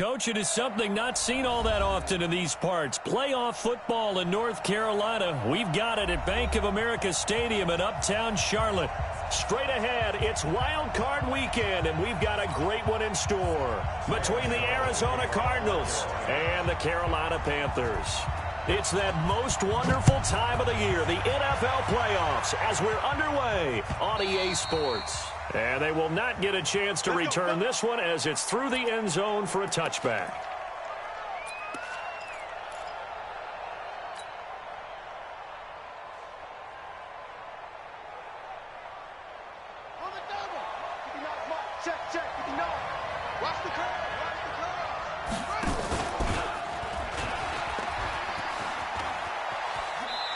Coach, it is something not seen all that often in these parts. Playoff football in North Carolina. We've got it at Bank of America Stadium in Uptown Charlotte. Straight ahead, it's Wild Card Weekend, and we've got a great one in store between the Arizona Cardinals and the Carolina Panthers. It's that most wonderful time of the year, the NFL playoffs, as we're underway on EA Sports. And they will not get a chance to return this one as it's through the end zone for a touchback.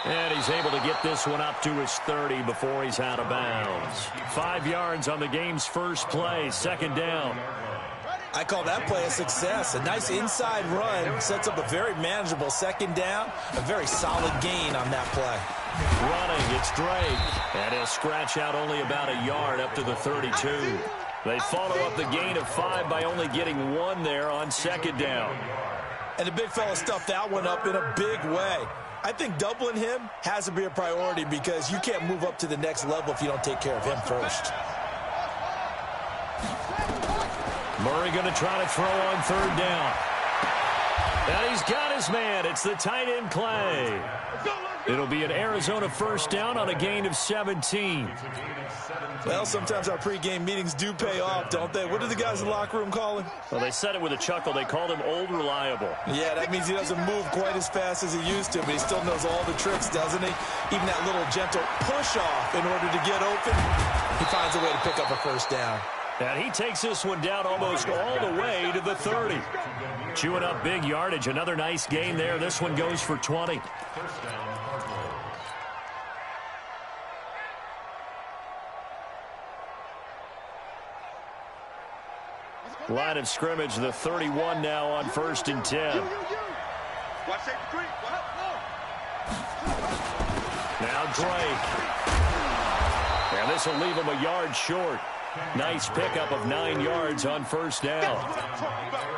And he's able to get this one up to his 30 before he's out of bounds. 5 yards on the game's first play, second down. I call that play a success. A nice inside run sets up a very manageable second down. A very solid gain on that play. Running, it's Drake. And he'll scratch out only about a yard up to the 32. They follow up the gain of 5 by only getting 1 there on second down. And the big fella stuffed that one up in a big way. I think doubling him has to be a priority because you can't move up to the next level if you don't take care of him first. Murray going to try to throw on third down. And he's got his man. It's the tight end Clay. It'll be an Arizona first down on a gain of 17. Well, sometimes our pregame meetings do pay off, don't they? What do the guys in the locker room call him? Well, they said it with a chuckle. They called him Old Reliable. Yeah, that means he doesn't move quite as fast as he used to, but he still knows all the tricks, doesn't he? Even that little gentle push-off in order to get open, he finds a way to pick up a first down. And he takes this one down almost all the way to the 30. Chewing up big yardage. Another nice gain there. This one goes for 20. Line of scrimmage, the 31 now on 1st and 10. Now Drake. And this will leave him a yard short. Nice pickup of 9 yards on first down.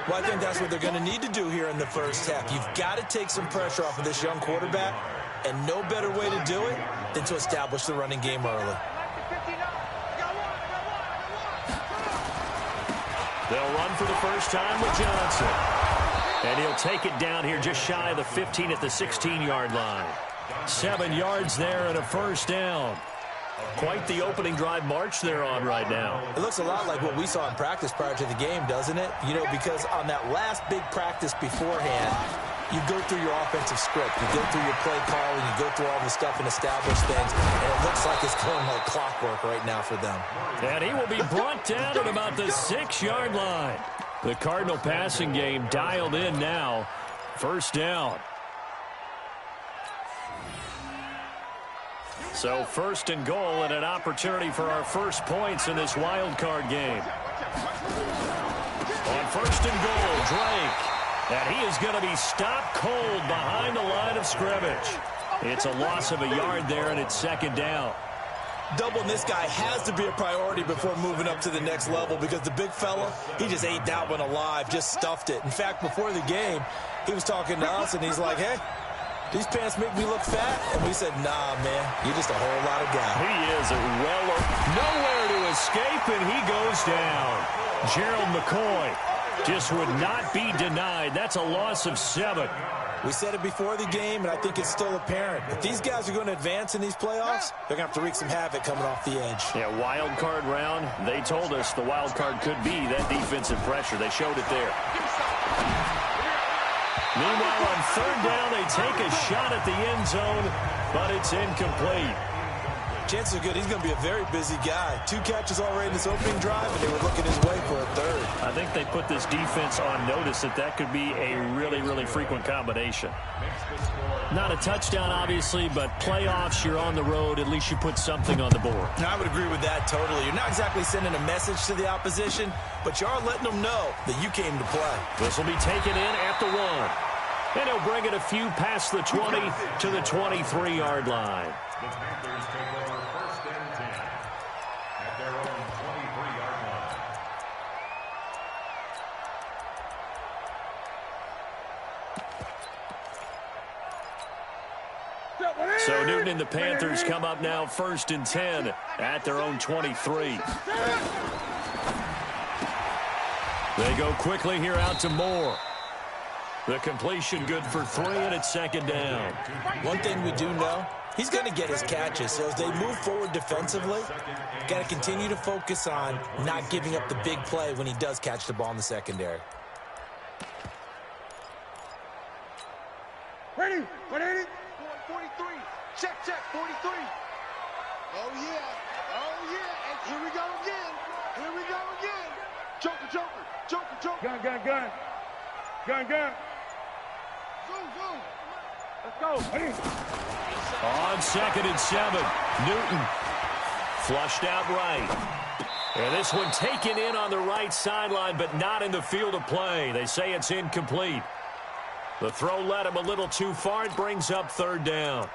Well, I think that's what they're going to need to do here in the first half. You've got to take some pressure off of this young quarterback, and no better way to do it than to establish the running game early. They'll run for the first time with Johnson. And he'll take it down here just shy of the 15 at the 16-yard line. 7 yards there and a first down. Quite the opening drive march they're on right now. It looks a lot like what we saw in practice prior to the game, doesn't it? You know, because on that last big practice beforehand, you go through your offensive script. You go through your play calling. You go through all the stuff and establish things. And it looks like it's going like clockwork right now for them. And he will be brought down at about the 6-yard line. The Cardinal passing game dialed in now. First down. So first and goal and an opportunity for our first points in this wild card game. On first and goal, Drake. And he is going to be stopped cold behind the line of scrimmage. It's a loss of a yard there, and it's second down. Doubling this guy has to be a priority before moving up to the next level because the big fella, he just ate that one alive, just stuffed it. In fact, before the game, he was talking to us, and he's like, hey, these pants make me look fat? And we said, nah, man, you're just a whole lot of guy. He is nowhere to escape, and he goes down. Gerald McCoy just would not be denied. That's a loss of 7. We said it before the game, and I think it's still apparent. If these guys are going to advance in these playoffs, they're going to have to wreak some havoc coming off the edge. Yeah, wild card round. They told us the wild card could be that defensive pressure. They showed it there. Meanwhile, on third down, they take a shot at the end zone, but it's incomplete. Chances are good he's going to be a very busy guy. 2 catches already in this opening drive, and they were looking his way for a third. I think they put this defense on notice that could be a really, really frequent combination. Not a touchdown, obviously, but playoffs, you're on the road. At least you put something on the board. I would agree with that totally. You're not exactly sending a message to the opposition, but you are letting them know that you came to play. This will be taken in at the 1. And he'll bring it a few past the 20 to the 23-yard line. The Panthers take over first and 10 at their own 23-yard line. So Newton and the Panthers come up now 1st and 10 at their own 23. They go quickly here out to Moore. The completion good for 3, and it's 2nd down. One thing we do know, he's going to get his catches. So as they move forward defensively, got to continue to focus on not giving up the big play when he does catch the ball in the secondary. Ready? 180? 43. Check, 43. Oh, yeah. Oh, yeah. And here we go again. Here we go again. Joker. Gun. Zoom. Let's go. Ready? On 2nd and 7, Newton flushed out right. And this one taken in on the right sideline, but not in the field of play. They say it's incomplete. The throw led him a little too far. It brings up 3rd down.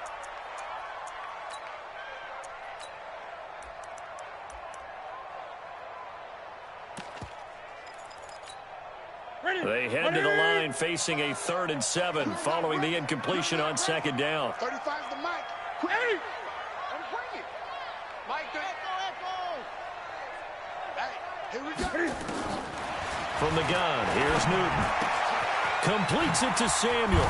They head to the line facing a 3rd and 7 following the incompletion on 2nd down. 35's the mic. Hey! I'm bring it. Mike, echo. Hey, here we go. From the gun, here's Newton. Completes it to Samuel.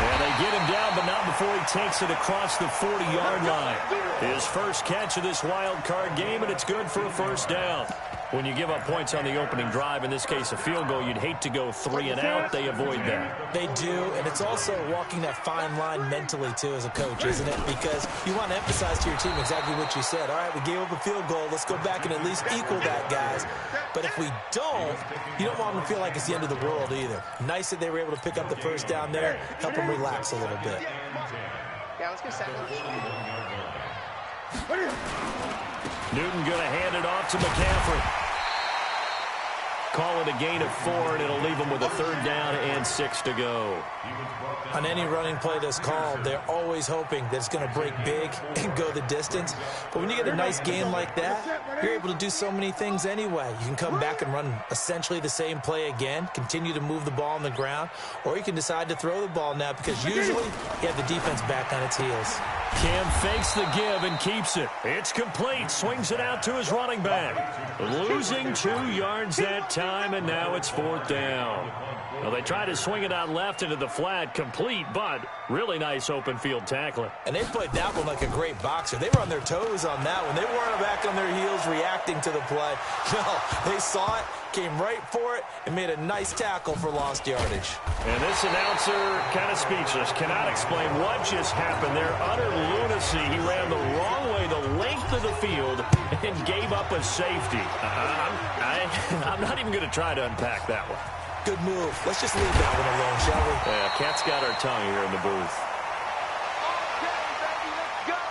And they get him down, but not before he takes it across the 40-yard line. His first catch of this wild card game, and it's good for a 1st down. When you give up points on the opening drive, in this case a field goal, you'd hate to go 3 and out. They avoid that. They do, and it's also walking that fine line mentally, too, as a coach, isn't it? Because you want to emphasize to your team exactly what you said. All right, we gave up a field goal. Let's go back and at least equal that, guys. But if we don't, you don't want them to feel like it's the end of the world either. Nice that they were able to pick up the 1st down there, help them relax a little bit. Yeah, let's get second. Newton going to hand it off to McCaffrey. Call it a gain of 4, and it'll leave them with a 3rd down and 6 to go. On any running play that's called, they're always hoping that it's going to break big and go the distance. But when you get a nice game like that, you're able to do so many things anyway. You can come back and run essentially the same play again, continue to move the ball on the ground, or you can decide to throw the ball now because usually you have the defense back on its heels. Cam fakes the give and keeps it. It's complete. Swings it out to his running back. Losing 2 yards that time, and now it's 4th down. Well, they try to swing it out left into the flat, complete, but really nice open field tackling. And they played that one like a great boxer. They were on their toes on that one. They weren't back on their heels reacting to the play. No, they saw it, came right for it, and made a nice tackle for lost yardage. And this announcer kind of speechless, cannot explain what just happened there. Utter lunacy. He ran the wrong way the length of the field and gave up a safety. I'm not even going to try to unpack that one. Good move. Let's just leave that one alone, shall we? Yeah, Cat's got our tongue here in the booth. Okay, baby, let's go.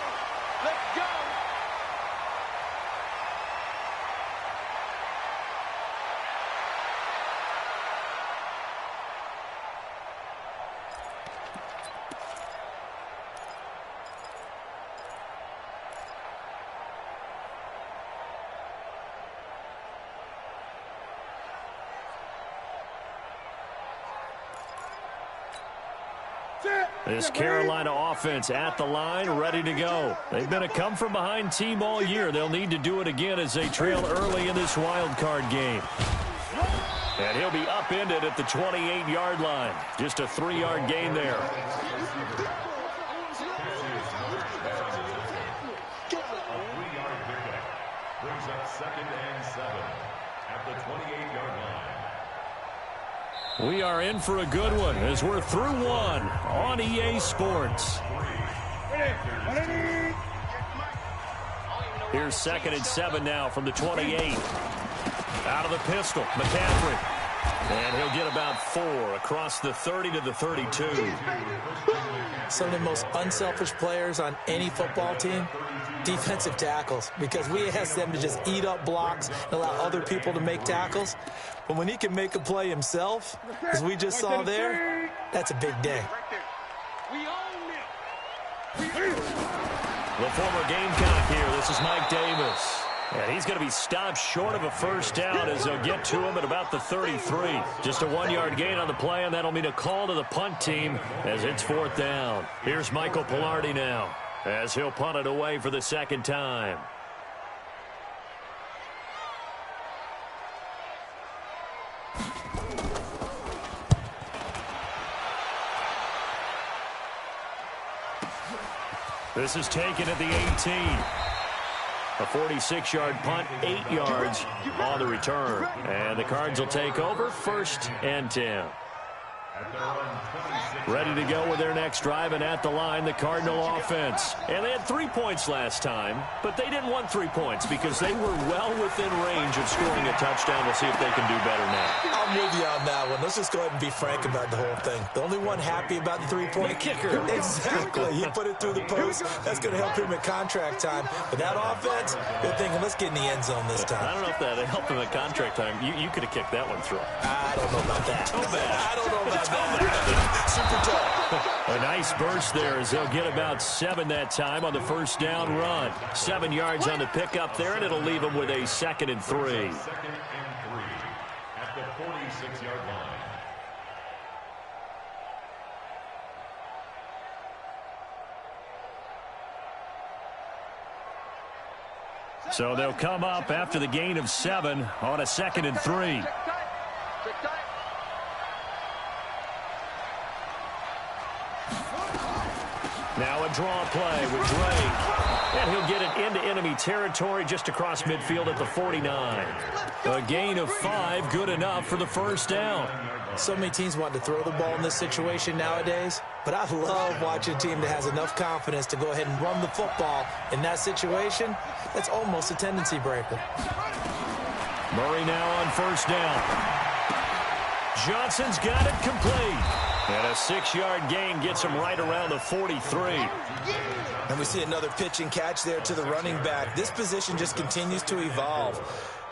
Let's go. This Carolina offense at the line, ready to go. They've been a come-from-behind team all year. They'll need to do it again as they trail early in this wild card game. And he'll be upended at the 28-yard line. Just a 3-yard gain there. Brings up 2nd and 7 at the 28-yard line. We are in for a good one as we're through one on EA Sports. Here's 2nd and 7 now from the 28. Out of the pistol, McCaffrey. And he'll get about 4 across the 30 to the 32. Some of the most unselfish players on any football team, defensive tackles, because we ask them to just eat up blocks and allow other people to make tackles. But when he can make a play himself, as we just saw there, that's a big day. The former Gamecock here. This is Mike Davis. And he's going to be stopped short of a first down as they'll get to him at about the 33. Just a 1-yard gain on the play, and that'll mean a call to the punt team as it's 4th down. Here's Michael Pilardi now as he'll punt it away for the second time. This is taken at the 18. A 46-yard punt, 8 yards on the return. And the Cards will take over 1st and 10. Ready to go with their next drive, and at the line, the Cardinal offense. And they had 3 points last time, but they didn't want 3 points because they were well within range of scoring a touchdown. We'll see if they can do better now. I'm with you on that one. Let's just go ahead and be frank about the whole thing. The only one happy about the 3-point kicker. Exactly. He put it through the post. That's going to help him at contract time. But that offense, they're thinking, let's get in the end zone this time. I don't know if that helped him at contract time. You could have kicked that one through. I don't know about that. Too bad. I don't know about that. Super tough. A nice burst there as they'll get about 7 that time on the first down run. 7 yards on the pickup there, and it'll leave them with a 2nd and 3. 2nd and 3 at the 46-yard line. So they'll come up after the gain of 7 on a 2nd and 3. Now a draw play with Drake. And he'll get it into enemy territory just across midfield at the 49. A gain of 5, good enough for the first down. So many teams want to throw the ball in this situation nowadays, but I love watching a team that has enough confidence to go ahead and run the football in that situation. That's almost a tendency breaker. Murray now on first down. Johnson's got it complete. And a 6-yard gain gets him right around the 43. And we see another pitch and catch there to the running back. This position just continues to evolve.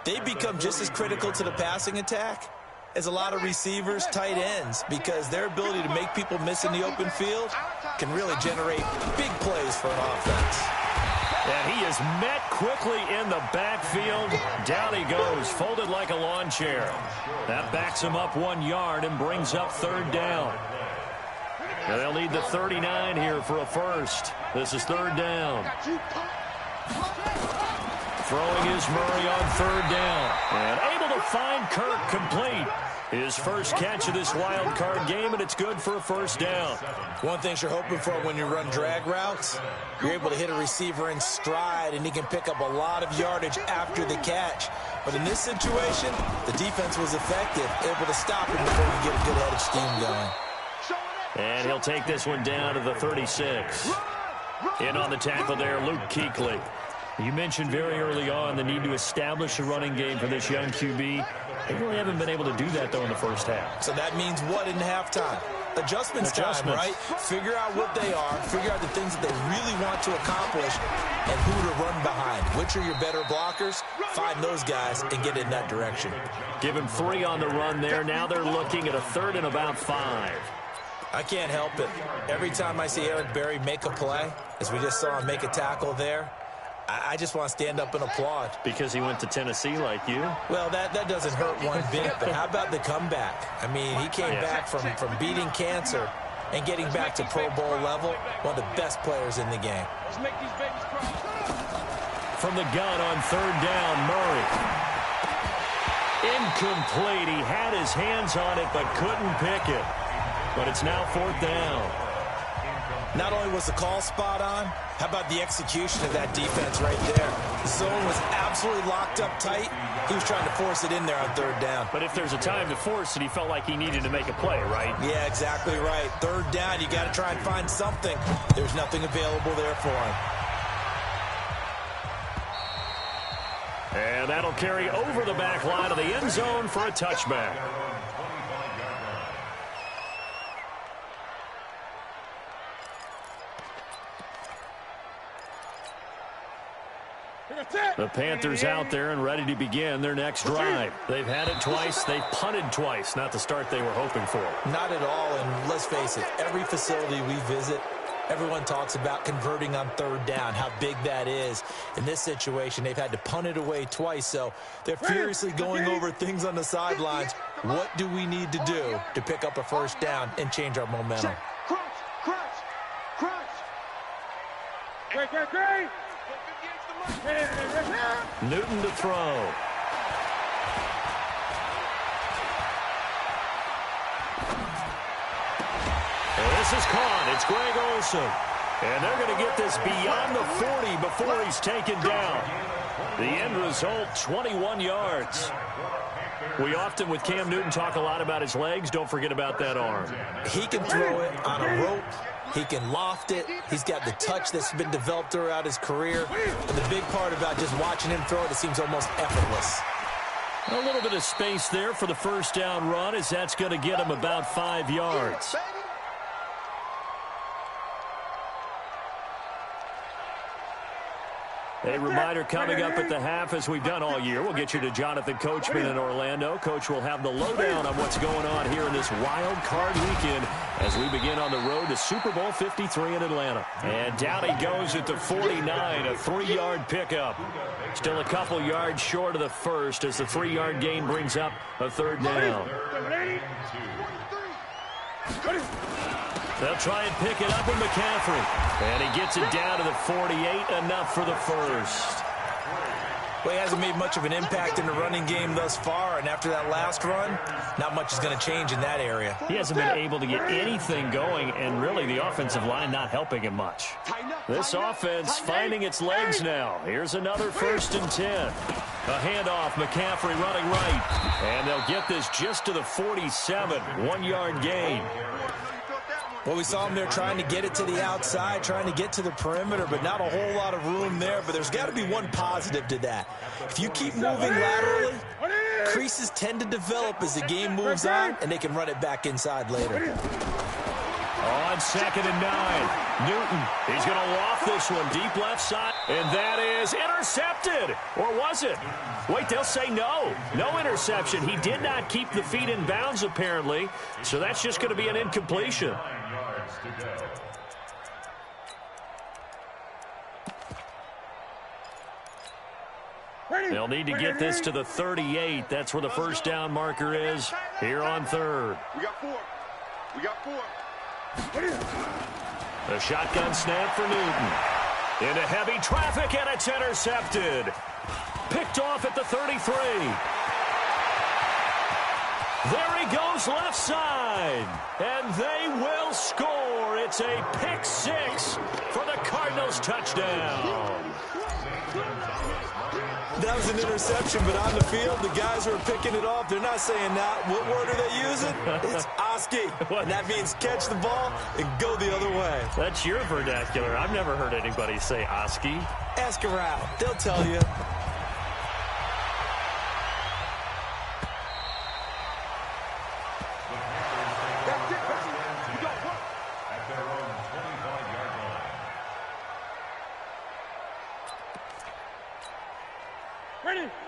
They become just as critical to the passing attack as a lot of receivers, tight ends, because their ability to make people miss in the open field can really generate big plays for an offense. And he is met quickly in the backfield. Down he goes, folded like a lawn chair. That backs him up 1 yard and brings up 3rd down. And they'll need the 39 here for a first. This is 3rd down. Throwing is Murray on 3rd down. And able to find Kirk complete. His first catch of this wild card game, and it's good for a first down. One thing you're hoping for when you run drag routes, you're able to hit a receiver in stride, and he can pick up a lot of yardage after the catch. But in this situation, the defense was effective, able to stop him before you get a good head of steam going. And he'll take this one down to the 36. In on the tackle there, Luke Kuechly. You mentioned very early on the need to establish a running game for this young QB. They really haven't been able to do that, though, in the first half. So that means what in halftime? Adjustments time, right? Figure out what they are, figure out the things that they really want to accomplish, and who to run behind. Which are your better blockers? Find those guys and get in that direction. Give him 3 on the run there. Now they're looking at a 3rd and about 5. I can't help it. Every time I see Eric Berry make a play, as we just saw him make a tackle there, I just want to stand up and applaud. Because he went to Tennessee like you? Well, that doesn't hurt one bit, but how about the comeback? I mean, he came back from beating cancer and getting back to Pro Bowl level, one of the best players in the game. Let's make these babies cry. From the gun on 3rd down, Murray. Incomplete. He had his hands on it but couldn't pick it. But it's now 4th down. Not only was the call spot on, how about the execution of that defense right there? The zone was absolutely locked up tight. He was trying to force it in there on 3rd down. But if there's a time to force it, he felt like he needed to make a play, right? Yeah, exactly right. 3rd down, you got to try and find something. There's nothing available there for him. And that'll carry over the back line of the end zone for a touchback. The Panthers out there and ready to begin their next drive. They've had it twice. They've punted twice. Not the start they were hoping for. Not at all, and let's face it, every facility we visit, Everyone talks about converting on third down, how big that is. In this situation, they've had to punt it away twice, so they're furiously going over things on the sidelines. What do we need to do to pick up a first down and change our momentum? Crunch, crunch, crunch. Great. Newton to throw. This is caught. It's Greg Olsen. And they're going to get this beyond the 40 before he's taken down. The end result, 21 yards. We often, with Cam Newton, talk a lot about his legs. Don't forget about that arm. He can throw it on a rope. He can loft it. He's got the touch that's been developed throughout his career. And the big part about just watching him throw it seems almost effortless. A little bit of space there for the first down run, as that's going to get him about 5 yards. A reminder coming up at the half, as we've done all year. We'll get you to Jonathan Coachman in Orlando. Coach will have the lowdown on what's going on here in this wild card weekend as we begin on the road to Super Bowl 53 in Atlanta. And down he goes at the 49, a 3-yard pickup. Still a couple yards short of the first as the 3-yard gain brings up a third down. They'll try and pick it up with McCaffrey. And he gets it down to the 48, enough for the first. Well, he hasn't made much of an impact in the running game thus far, and after that last run, not much is going to change in that area. He hasn't been able to get anything going, and really the offensive line not helping him much. This offense finding its legs now. Here's another 1st and 10. A handoff, McCaffrey running right. And they'll get this just to the 47, 1-yard gain. Well, we saw him there trying to get it to the outside, trying to get to the perimeter, but not a whole lot of room there. But there's got to be one positive to that. If you keep moving laterally, creases tend to develop as the game moves on, and they can run it back inside later. On 2nd and 9, Newton, he's going to loft this one deep left side, and that is intercepted. Or was it? Wait, they'll say no. No interception. He did not keep the feet in bounds, apparently, so that's just going to be an incompletion. They'll need to get this to the 38. That's where the first down marker is here on 3rd. We got four. The shotgun snap for Newton. Into heavy traffic, and it's intercepted. Picked off at the 33. There he goes left side. And they will score. It's a pick 6 for the Cardinals touchdown. That was an interception, but on the field, the guys who are picking it off, they're not saying that. What word are they using? It's Oski. And that means catch the ball and go the other way. That's your vernacular. I've never heard anybody say Oski. Ask around. They'll tell you.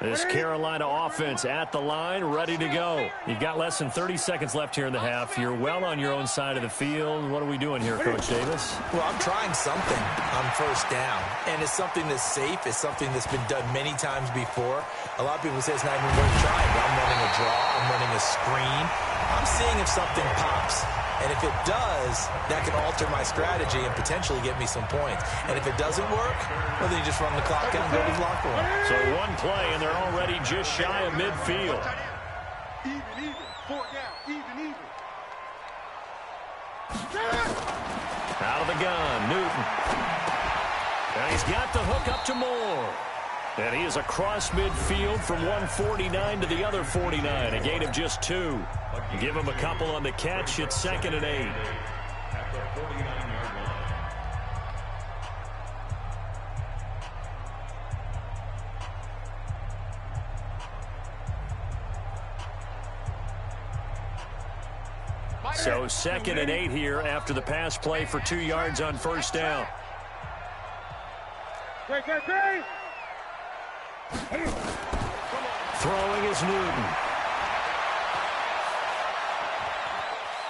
This Carolina offense at the line, ready to go. You've got less than 30 seconds left here in the half. You're well on your own side of the field. What are we doing here, Coach Davis? Well, I'm trying something on first down, and it's something that's safe. It's something that's been done many times before. A lot of people say it's not even worth trying, but I'm running a draw. I'm running a screen. I'm seeing if something pops. And if it does, that can alter my strategy and potentially get me some points. And if it doesn't work, well, then you just run the clock out and go to the locker room. So one play, and they're already just shy of midfield. Even. 4 down. Even. Out of the gun, Newton. And he's got the hook up to Moore. And he is across midfield from 149 to the other 49, a gain of just 2. Give him a couple on the catch. It's 2nd and 8. At the 49-yard line. So 2nd and 8 here after the pass play for 2 yards on first down. Throwing is Newton.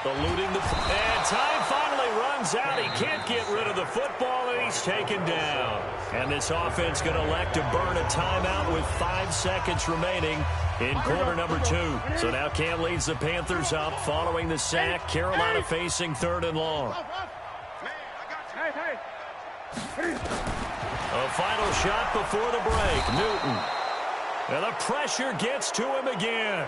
Eluding the... And time finally runs out. He can't get rid of the football, and he's taken down. And this offense going to elect to burn a timeout with 5 seconds remaining in quarter number 2. So now Cam leads the Panthers up following the sack. Carolina facing 3rd and long. A final shot before the break. Newton. And the pressure gets to him again.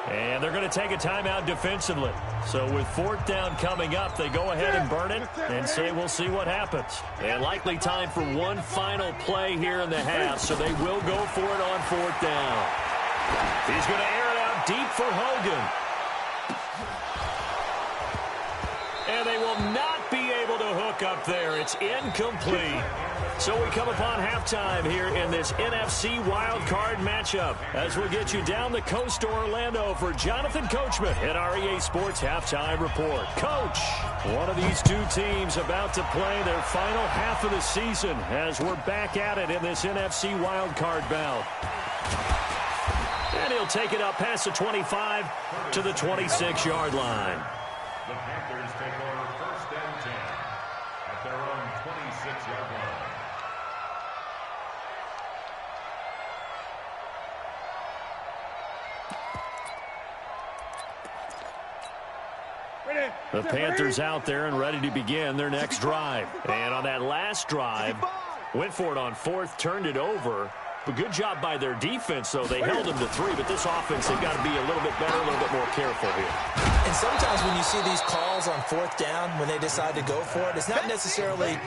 And they're going to take a timeout defensively. So with 4th down coming up, they go ahead and burn it and say we'll see what happens. And likely time for one final play here in the half, so they will go for it on 4th down. He's going to air it out deep for Hogan. And they will not be able to hook up there. It's incomplete. So we come upon halftime here in this NFC wildcard matchup as we'll get you down the coast to Orlando for Jonathan Coachman at our EA Sports Halftime Report. Coach, one of these two teams about to play their final half of the season as we're back at it in this NFC wildcard bout. And he'll take it up past the 25 to the 26-yard line. The Panthers take over 1st and 10 at their own 26-yard line. The Panthers out there and ready to begin their next drive. And on that last drive, went for it on 4th, turned it over. But good job by their defense, though. They held them to 3, but this offense, they've got to be a little bit better, a little bit more careful here. And sometimes when you see these calls on 4th down, when they decide to go for it, it's not necessarily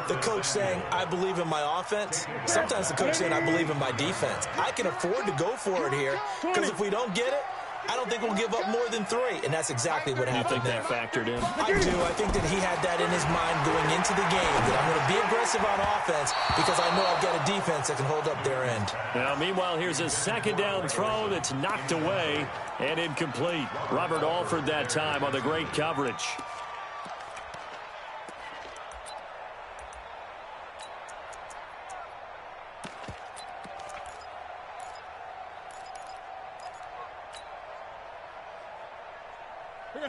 the coach saying, I believe in my offense. Sometimes the coach saying, I believe in my defense. I can afford to go for it here, because if we don't get it, I don't think we'll give up more than 3, and that's exactly what happened there. You think that factored in? I do. I think that he had that in his mind going into the game, that I'm going to be aggressive on offense because I know I've got a defense that can hold up their end. Now, meanwhile, here's a 2nd down throw that's knocked away and incomplete. Robert Alford that time on the great coverage.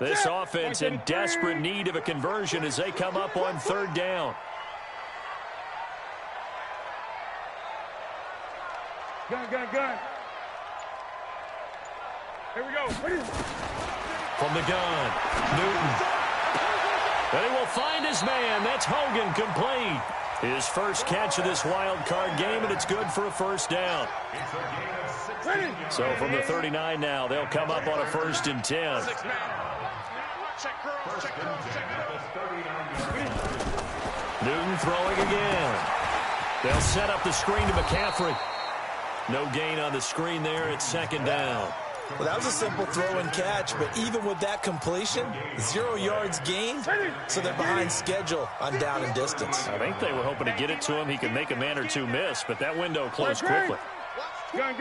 This offense in desperate need of a conversion as they come up on 3rd down. Gun. Here we go. From the gun, Newton. And he will find his man. That's Hogan, complete. His first catch of this wild card game, and it's good for a 1st down. So from the 39 now, they'll come up on a 1st and 10. Newton throwing again. They'll set up the screen to McCaffrey. No gain on the screen there. It's 2nd down. Well, that was a simple throw and catch, but even with that completion, 0 yards gained, so they're behind schedule on down and distance. I think they were hoping to get it to him. He could make a man or two miss, but that window closed quickly. Gun.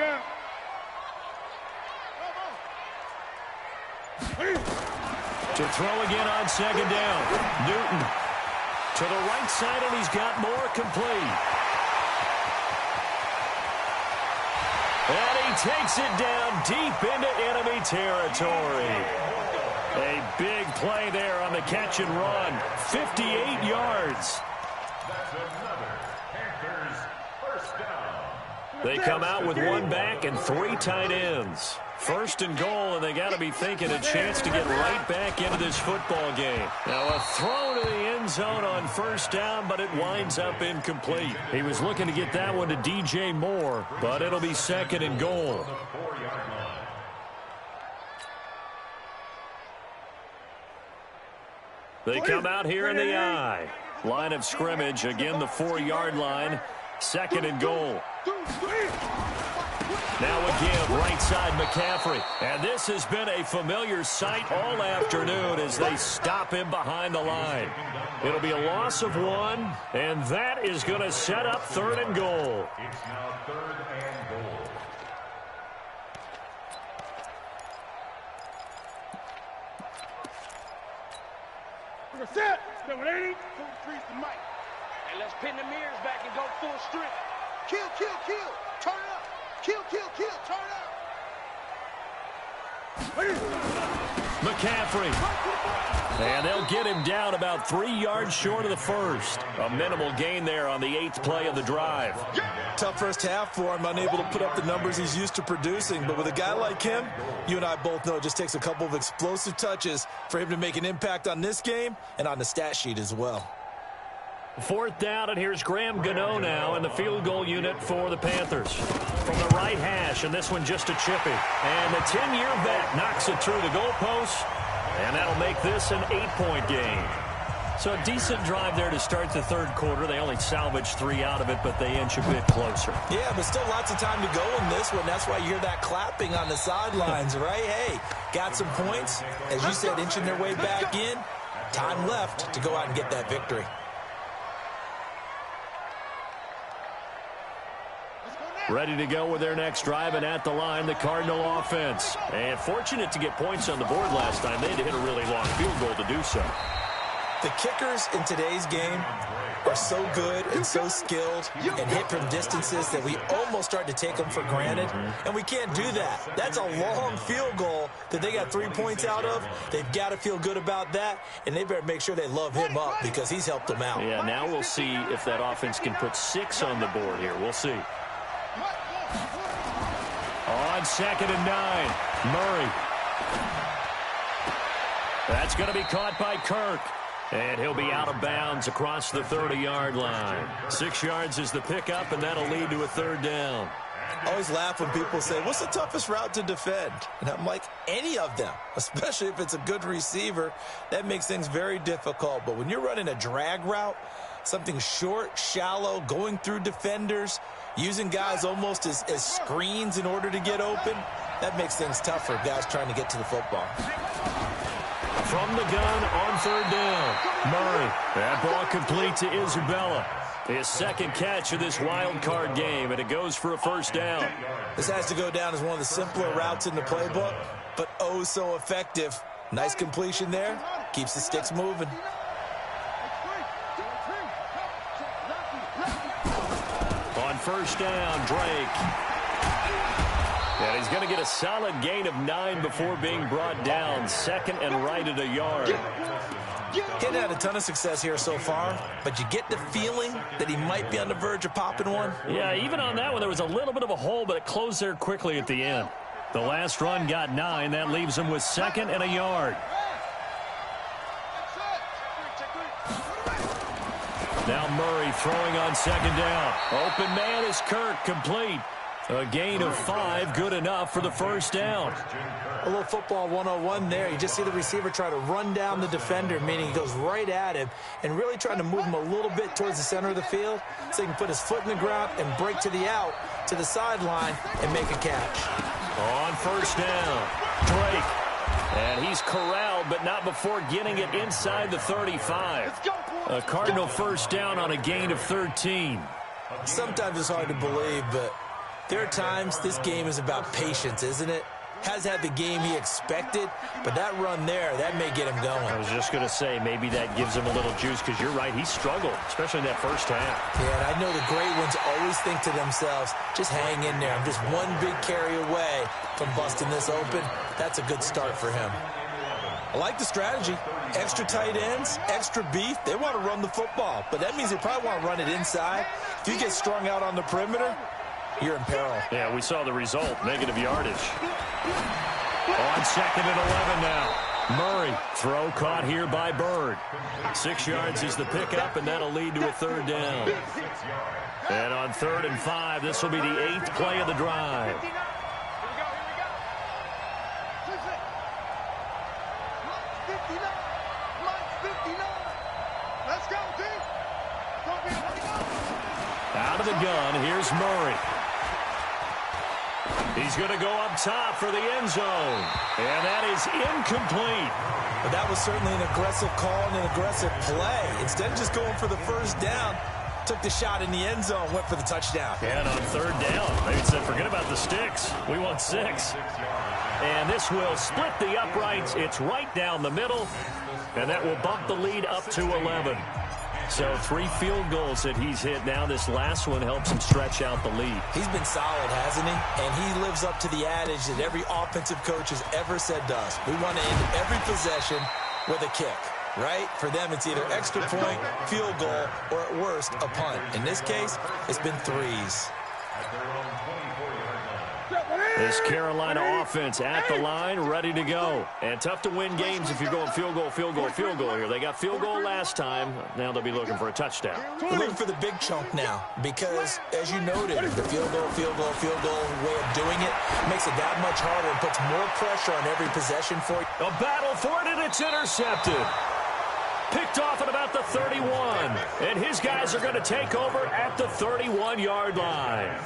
To throw again on 2nd down. Newton to the right side, and he's got more, complete. And he takes it down deep into enemy territory. A big play there on the catch and run. 58 yards. That's another Panthers 1st down. They come out with 1 back and 3 tight ends. 1st and goal, and they got to be thinking a chance to get right back into this football game. Now a throw to the end zone on 1st down, but it winds up incomplete. He was looking to get that one to DJ Moore, but it'll be 2nd and goal. They come out here in the I. Line of scrimmage, again the 4-yard line. 2nd and goal. Now a give, right side McCaffrey. And this has been a familiar sight all afternoon as they stop him behind the line. It'll be a loss of 1, and that is going to set up 3rd and goal. It's now 3rd and goal. We're going to set. Still with 80. Increase the mic. And let's pin the mirrors back and go full strength. Kill. Turn it up. Kill. Turn it up. McCaffrey. And they'll get him down about 3 yards short of the first. A minimal gain there on the 8th play of the drive. Tough first half for him, unable to put up the numbers he's used to producing. But with a guy like him, you and I both know it just takes a couple of explosive touches for him to make an impact on this game and on the stat sheet as well. 4th down, and here's Graham Gano now in the field goal unit for the Panthers. From the right hash, and this one just a chippy. And the 10-year vet knocks it through the goalpost, and that'll make this an 8-point game. So a decent drive there to start the 3rd quarter. They only salvaged 3 out of it, but they inch a bit closer. Yeah, but still lots of time to go in this one. That's why you hear that clapping on the sidelines, right? Hey, got some points. As you said, inching their way back in. Time left to go out and get that victory. Ready to go with their next drive, and at the line, the Cardinal offense. And fortunate to get points on the board last time. They had to hit a really long field goal to do so. The kickers in today's game are so good and so skilled and hit from distances that we almost start to take them for granted, and we can't do that. That's a long field goal that they got 3 points out of. They've got to feel good about that, and they better make sure they love him up because he's helped them out. Yeah, now we'll see if that offense can put 6 on the board here. We'll see. On 2nd and 9, Murray. That's going to be caught by Kirk. And he'll be out of bounds across the 30-yard line. 6 yards is the pickup, and that'll lead to a 3rd down. I always laugh when people say, what's the toughest route to defend? And I'm like, any of them, especially if it's a good receiver. That makes things very difficult. But when you're running a drag route, something short, shallow, going through defenders, using guys almost as screens in order to get open, that makes things tough for guys trying to get to the football. From the gun on 3rd down, Murray. That ball complete to Isabella. His 2nd catch of this wild card game, and it goes for a 1st down. This has to go down as one of the simpler routes in the playbook, but oh so effective. Nice completion there. Keeps the sticks moving. On 1st down, Drake. And he's going to get a solid gain of 9 before being brought down. 2nd and right at a yard. He'd had a ton of success here so far, but you get the feeling that he might be on the verge of popping one. Yeah, even on that one, there was a little bit of a hole, but it closed there quickly at the end. The last run got 9. That leaves him with 2nd and a yard. Now Murray throwing on 2nd down. Open man is Kirk, complete. A gain of 5, good enough for the 1st down. A little football 101 there. You just see the receiver try to run down the defender, meaning he goes right at him and really trying to move him a little bit towards the center of the field so he can put his foot in the ground and break to the out, to the sideline, and make a catch. On 1st down, Drake. And he's corralled, but not before getting it inside the 35. A Cardinal 1st down on a gain of 13. Sometimes it's hard to believe, but there are times this game is about patience, isn't it? Has had the game he expected, but that run there, that may get him going. I was just going to say, maybe that gives him a little juice, because you're right, he struggled, especially in that 1st half. Yeah, and I know the great ones always think to themselves, just hang in there. I'm just one big carry away from busting this open. That's a good start for him. I like the strategy. Extra tight ends, extra beef. They want to run the football, but that means they probably want to run it inside. If you get strung out on the perimeter, you're in peril. Yeah, we saw the result, negative yardage. On 2nd and 11 now. Murray, throw caught here by Bird. 6 yards is the pickup, and that'll lead to a 3rd down. And on 3rd and 5, this will be the 8th play of the drive. Out of the gun, here's Murray. He's going to go up top for the end zone. And that is incomplete. But that was certainly an aggressive call and an aggressive play. Instead of just going for the 1st down, took the shot in the end zone, went for the touchdown. And on 3rd down, they said, forget about the sticks. We want 6. And this will split the uprights. It's right down the middle. And that will bump the lead up to 11. So 3 field goals that he's hit now. This last one helps him stretch out the lead. He's been solid, hasn't he? And he lives up to the adage that every offensive coach has ever said to us. We want to end every possession with a kick, right? For them, it's either extra point, field goal, or at worst, a punt. In this case, it's been 3s. This Carolina offense at the line, ready to go. And tough to win games if you're going field goal, field goal, field goal here. They got field goal last time. Now they'll be looking for a touchdown. We're looking for the big chunk now because, as you noted, the field goal, field goal, field goal way of doing it makes it that much harder and puts more pressure on every possession for you. A battle for it, and it's intercepted. Picked off at about the 31. And his guys are going to take over at the 31-yard line.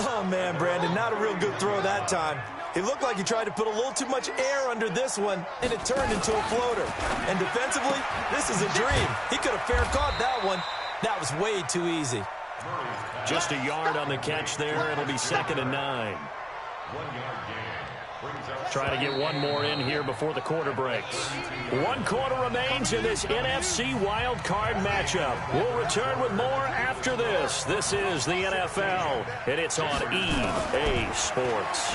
Oh, man, Brandon, not a real good throw that time. It looked like he tried to put a little too much air under this one, and it turned into a floater. And defensively, this is a dream. He could have fair caught that one. That was way too easy. Just a yard on the catch there. It'll be 2nd and 9. Try to get one more in here before the quarter breaks. 1 quarter remains in this NFC wildcard matchup. We'll return with more after this. This is the NFL, and it's on EA Sports.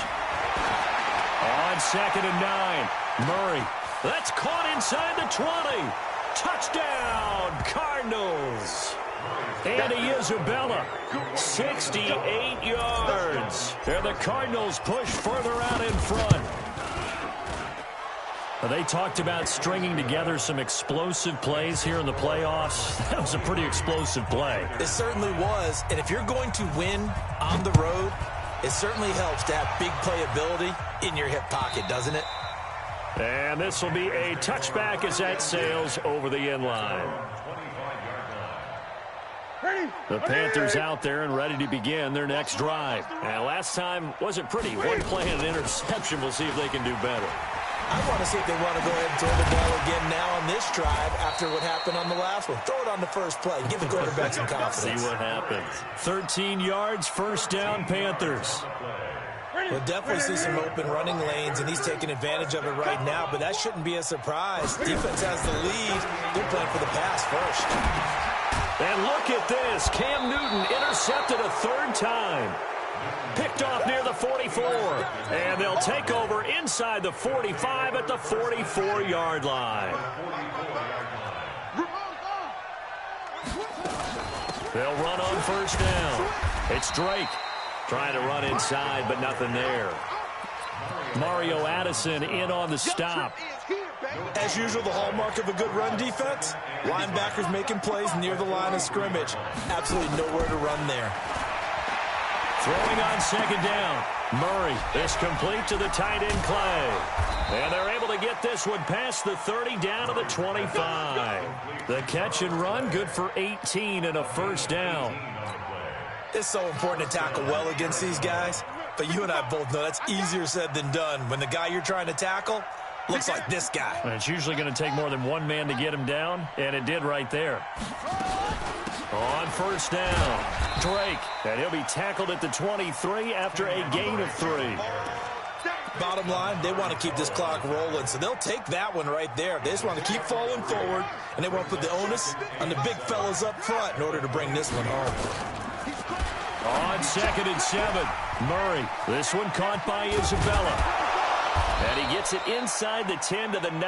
On 2nd and 9, Murray. That's caught inside the 20. Touchdown, Cardinals. Andy Isabella, 68 yards. And the Cardinals push further out in front. They talked about stringing together some explosive plays here in the playoffs. That was a pretty explosive play. It certainly was. And if you're going to win on the road, it certainly helps to have big playability in your hip pocket, doesn't it? And this will be a touchback as that sails over the end line. The Panthers out there and ready to begin their next drive. And last time wasn't pretty. One play and an interception. We'll see if they can do better. I want to see if they want to go ahead and throw the ball again now on this drive after what happened on the last one. Throw it on the first play. Give the quarterback some confidence. See what happens. 13 yards, first down, Panthers. We'll definitely see some open running lanes, and he's taking advantage of it right now, but that shouldn't be a surprise. Defense has the lead. They're playing for the pass first. And look at this. Cam Newton intercepted a 3rd time. Picked off near the 44. And they'll take over inside the 45 at the 44-yard line. They'll run on first down. It's Drake trying to run inside, but nothing there. Mario Addison in on the stop. As usual, the hallmark of a good run defense, linebackers making plays near the line of scrimmage. Absolutely nowhere to run there. Throwing on 2nd down. Murray is complete to the tight end Clay. And they're able to get this one past the 30 down to the 25. The catch and run good for 18 and a first down. It's so important to tackle well against these guys, but you and I both know that's easier said than done when the guy you're trying to tackle looks like this guy. And it's usually going to take more than one man to get him down, and it did right there. On first down, Drake, and he'll be tackled at the 23 after a gain of 3. Bottom line, they want to keep this clock rolling, so they'll take that one right there. They just want to keep falling forward, and they want to put the onus on the big fellas up front in order to bring this one home. On 2nd and 7, Murray. This one caught by Isabella. And he gets it inside the 10 to the 9.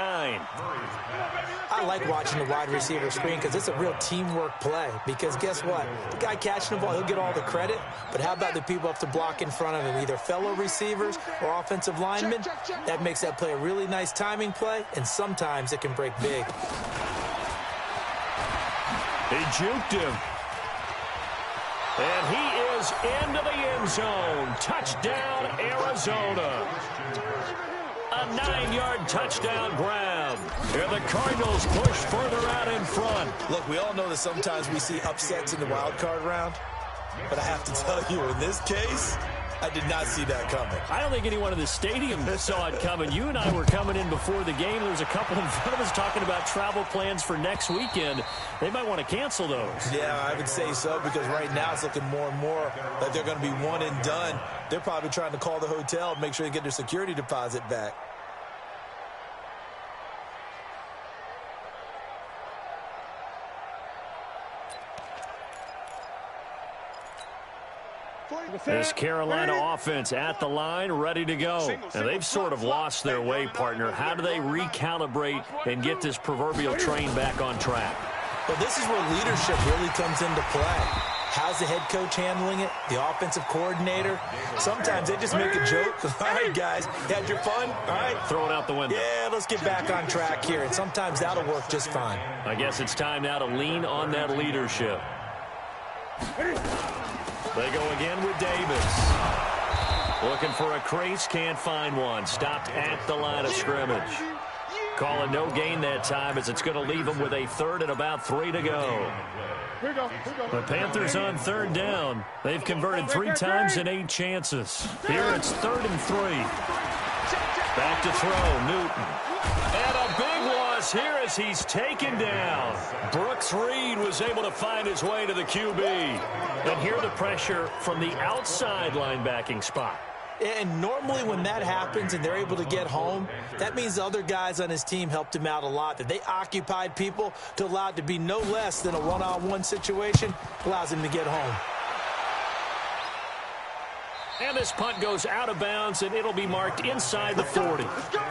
I like watching the wide receiver screen because it's a real teamwork play. Because guess what? The guy catching the ball, he'll get all the credit. But how about the people up to block in front of him, either fellow receivers or offensive linemen? That makes that play a really nice timing play, and sometimes it can break big. He juked him. And he is into the end zone. Touchdown, Arizona. A 9-yard touchdown grab. Here the Cardinals push further out in front. Look, we all know that sometimes we see upsets in the wild card round. But I have to tell you, in this case, I did not see that coming. I don't think anyone in the stadium saw it coming. You and I were coming in before the game. There was a couple in front of us talking about travel plans for next weekend. They might want to cancel those. Yeah, I would say so, because right now it's looking more and more like they're going to be one and done. They're probably trying to call the hotel and make sure they get their security deposit back. This Carolina offense at the line, ready to go. And they've sort of lost their way, partner. How do they recalibrate and get this proverbial train back on track? Well, this is where leadership really comes into play. How's the head coach handling it? The offensive coordinator? Sometimes they just make a joke. All right, guys, had your fun? All right. Throw it out the window. Yeah, let's get back on track here. And sometimes that'll work just fine. I guess it's time now to lean on that leadership. They go again with Davis. Looking for a crease, can't find one. Stopped at the line of scrimmage. Calling no gain that time as it's going to leave them with a third and about 3 to go. The Panthers on third down. They've converted 3 times in 8 chances. Here it's 3rd and 3. Back to throw, Newton. And a big loss here as he's taken down. Brooks Reed was able to find his way to the QB. And here the pressure from the outside linebacking spot. And normally when that happens and they're able to get home, that means the other guys on his team helped him out a lot. That they occupied people to allow it to be no less than a one-on-one situation allows him to get home. And this punt goes out of bounds, and it'll be marked inside the 40. At their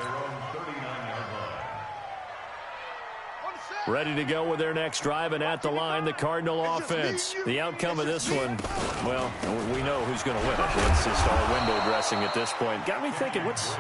own 39-yard line. Ready to go with their next drive, and at the line, the Cardinal offense. The outcome of this one, well, we know who's going to win it. It's just all window dressing at this point. Got me thinking, what's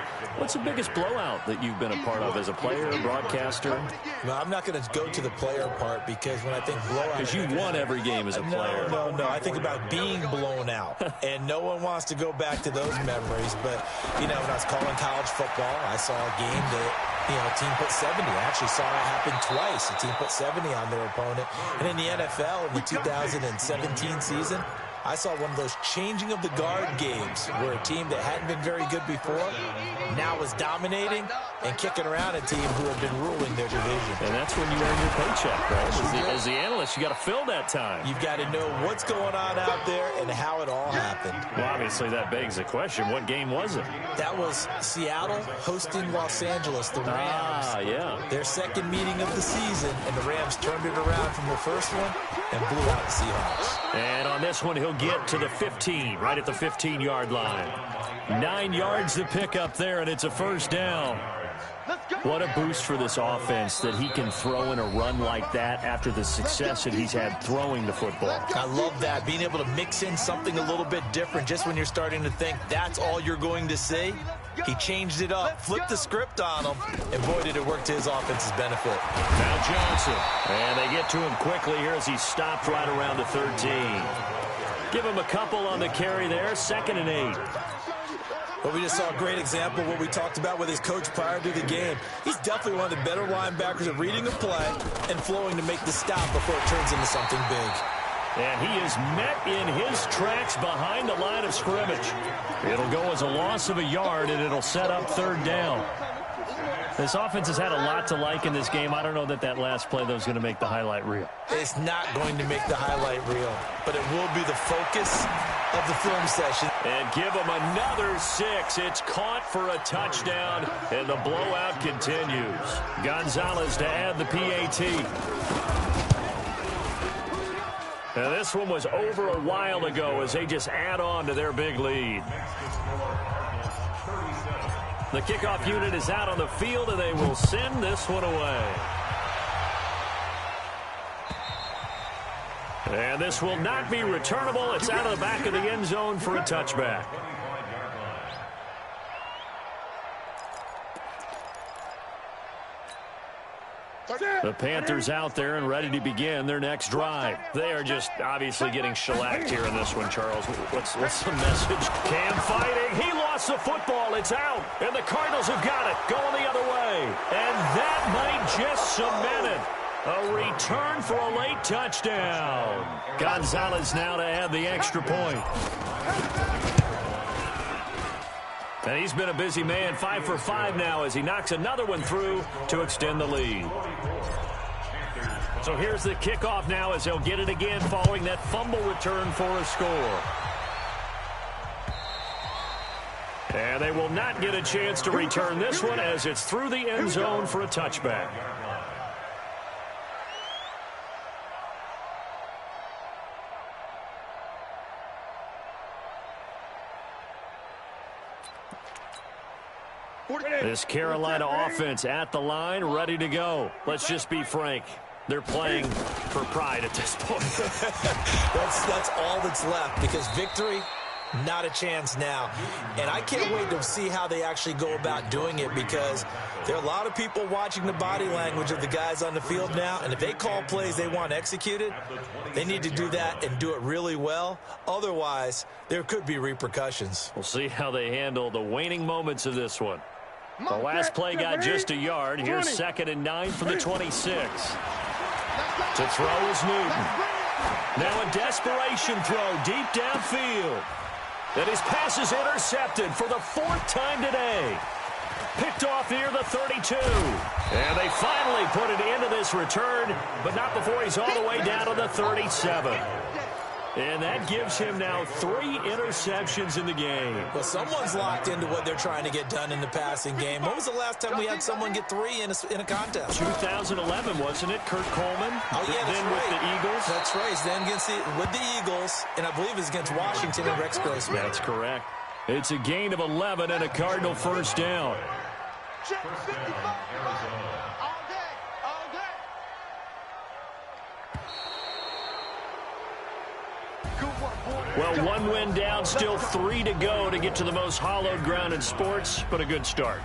the biggest blowout that you've been a part of as a player, broadcaster? No, I'm not going to go to the player part because when I think blowout... Because you won every game as a player. No. I think about being blown out. And no one wants to go back to those memories. But, you know, when I was calling college football, I saw a game that... a team put 70. I actually saw it happen twice. A team put 70 on their opponent. And in the NFL, in the 2017 season, I saw one of those changing of the guard games where a team that hadn't been very good before now was dominating and kicking around a team who had been ruling their division. And that's when you earn your paycheck, right? As the analyst, you got to fill that time. You've got to know what's going on out there and how it all happened. Well, obviously, that begs the question, what game was it? That was Seattle hosting Los Angeles, the Rams. Yeah. Their second meeting of the season, and the Rams turned it around from the first one and blew out the Seahawks. And on this one, he'll get to the 15, right at the 15-yard line. 9 yards to pick up there, and it's a first down. What a boost for this offense that he can throw in a run like that after the success that he's had throwing the football. I love that, being able to mix in something a little bit different just when you're starting to think that's all you're going to see. He changed it up, flipped the script on him, and boy, did it work to his offense's benefit. Now Johnson, and they get to him quickly here as he's stopped right around the 13. Give him a couple on the carry there, 2nd and 8. Well, we just saw a great example of what we talked about with his coach prior to the game. He's definitely one of the better linebackers at reading a play and flowing to make the stop before it turns into something big. And he is met in his tracks behind the line of scrimmage. It'll go as a loss of a yard, and it'll set up 3rd down. This offense has had a lot to like in this game. I don't know that last play, though, is going to make the highlight reel. It's not going to make the highlight reel, but it will be the focus of the film session. And give him another 6. It's caught for a touchdown, and the blowout continues. Gonzalez to add the PAT. Now, this one was over a while ago as they just add on to their big lead. The kickoff unit is out on the field, and they will send this one away. And this will not be returnable. It's out of the back of the end zone for a touchback. The Panthers out there and ready to begin their next drive. They are just obviously getting shellacked here in this one, Charles. What's the message? Cam fighting. He lost the football. It's out. And the Cardinals have got it. Going the other way. And that might just cement it. A return for a late touchdown. Gonzalez now to add the extra point. And he's been a busy man, 5 for 5 now as he knocks another one through to extend the lead. So here's the kickoff now as they'll get it again following that fumble return for a score. And they will not get a chance to return this one as it's through the end zone for a touchback. This Carolina offense at the line, ready to go. Let's just be frank. They're playing for pride at this point. That's all that's left, because victory, not a chance now. And I can't wait to see how they actually go about doing it, because there are a lot of people watching the body language of the guys on the field now, and if they call plays they want executed, they need to do that and do it really well. Otherwise, there could be repercussions. We'll see how they handle the waning moments of this one. The last play got just a yard. Here's 2nd and 9 from the 26. To throw is Newton. Now a desperation throw deep downfield. And his pass is intercepted for the 4th time today. Picked off near the 32. And they finally put it into this return, but not before he's all the way down to the 37. And that gives him now 3 interceptions in the game. Well, someone's locked into what they're trying to get done in the passing game. When was the last time we had someone get 3 in a contest? 2011, wasn't it? Kurt Coleman? Oh, yeah, that's then right. with the Eagles. That's right. Then with the Eagles, and I believe it's against Washington and Rex Grossman. That's correct. It's a gain of 11 and a Cardinal first down. Check 55. All day. All day. Well, 1 win down, still 3 to go to get to the most hallowed ground in sports, but a good start.